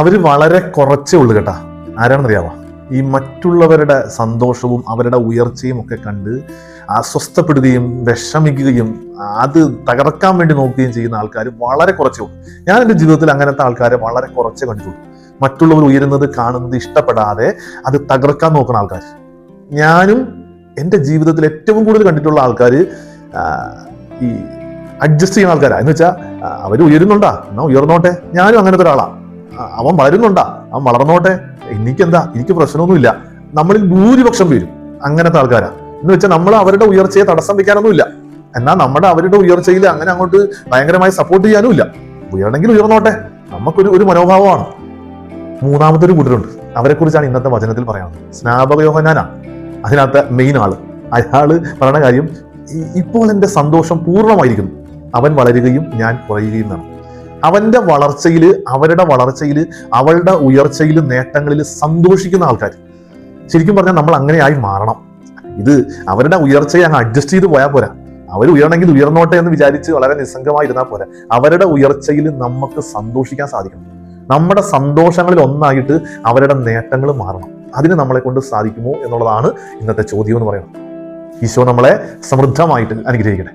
അവർ വളരെ കുറച്ചേ ഉള്ളു കേട്ടാ. ആരാണെന്നറിയാമോ? ഈ മറ്റുള്ളവരുടെ സന്തോഷവും അവരുടെ ഉയർച്ചയും ഒക്കെ കണ്ട് അസ്വസ്ഥപ്പെടുകയും വിഷമിക്കുകയും അത് തകർക്കാൻ വേണ്ടി നോക്കുകയും ചെയ്യുന്ന ആൾക്കാർ വളരെ കുറച്ചേ ഉള്ളൂ. ഞാൻ എൻ്റെ ജീവിതത്തിൽ അങ്ങനത്തെ ആൾക്കാരെ വളരെ കുറച്ചേ കണ്ടിട്ടുള്ളൂ. മറ്റുള്ളവർ ഉയരുന്നത് കാണുന്നത് ഇഷ്ടപ്പെടാതെ അത് തകർക്കാൻ നോക്കുന്ന ആൾക്കാർ. ഞാനും എൻ്റെ ജീവിതത്തിൽ ഏറ്റവും കൂടുതൽ കണ്ടിട്ടുള്ള ആൾക്കാർ ഈ അഡ്ജസ്റ്റ് ചെയ്യുന്ന ആൾക്കാരാ. എന്ന് വെച്ചാൽ അവർ ഉയരുന്നുണ്ടാ, എന്നാ ഉയർന്നോട്ടെ, ഞാനും അങ്ങനത്തെ ഒരാളാണ്. അവൻ വളരുന്നുണ്ടാ, അവൻ വളർന്നോട്ടെ, എനിക്കെന്താ, എനിക്ക് പ്രശ്നമൊന്നുമില്ല. നമ്മളിൽ ഭൂരിപക്ഷം പേരും അങ്ങനത്തെ ആൾക്കാരാ. എന്ന് വെച്ചാൽ നമ്മൾ അവരുടെ ഉയർച്ചയെ തടസ്സം വെക്കാനൊന്നുമില്ല, എന്നാൽ അവരുടെ ഉയർച്ചയിൽ അങ്ങനെ അങ്ങോട്ട് ഭയങ്കരമായി സപ്പോർട്ട് ചെയ്യാനും ഇല്ല. ഉയരണമെങ്കിൽ ഉയർന്നോട്ടെ, നമുക്കൊരു മനോഭാവമാണ്. മൂന്നാമതൊരു കൂട്ടരുണ്ട്, അവരെ കുറിച്ചാണ് ഇന്നത്തെ വചനത്തിൽ പറയുന്നത്. സ്നാപക യോഹന്നാനാ അതിനകത്ത് മെയിൻ ആള്. അയാള് പറയുന്ന കാര്യം, ഇപ്പോൾ എൻ്റെ സന്തോഷം പൂർണ്ണമായിരിക്കുന്നു, അവൻ വളരുകയും ഞാൻ കുറയുകയും എന്നാണ്. അവന്റെ വളർച്ചയിൽ, അവരുടെ വളർച്ചയിൽ, അവളുടെ ഉയർച്ചയിൽ, നേട്ടങ്ങളിൽ സന്തോഷിക്കുന്ന ആൾക്കാർ. ശരിക്കും പറഞ്ഞാൽ നമ്മൾ അങ്ങനെയായി മാറണം. ഇത് അവരുടെ ഉയർച്ചയെ അങ്ങ് അഡ്ജസ്റ്റ് ചെയ്ത് പോയാൽ പോരാ. അവർ ഉയരണമെങ്കിൽ ഉയർന്നോട്ടെ എന്ന് വിചാരിച്ച് വളരെ നിസ്സംഗമായിരുന്നാൽ പോരാ. അവരുടെ ഉയർച്ചയിൽ നമുക്ക് സന്തോഷിക്കാൻ സാധിക്കണം. നമ്മുടെ സന്തോഷങ്ങളിൽ ഒന്നായിട്ട് അവരുടെ നേട്ടങ്ങൾ മാറണം. അതിന് നമ്മളെ കൊണ്ട് സാധിക്കുമോ എന്നുള്ളതാണ് ഇന്നത്തെ ചോദ്യം എന്ന് പറയുന്നത്. ഈശോ നമ്മളെ സമൃദ്ധമായിട്ട് അനുഗ്രഹിക്കട്ടെ.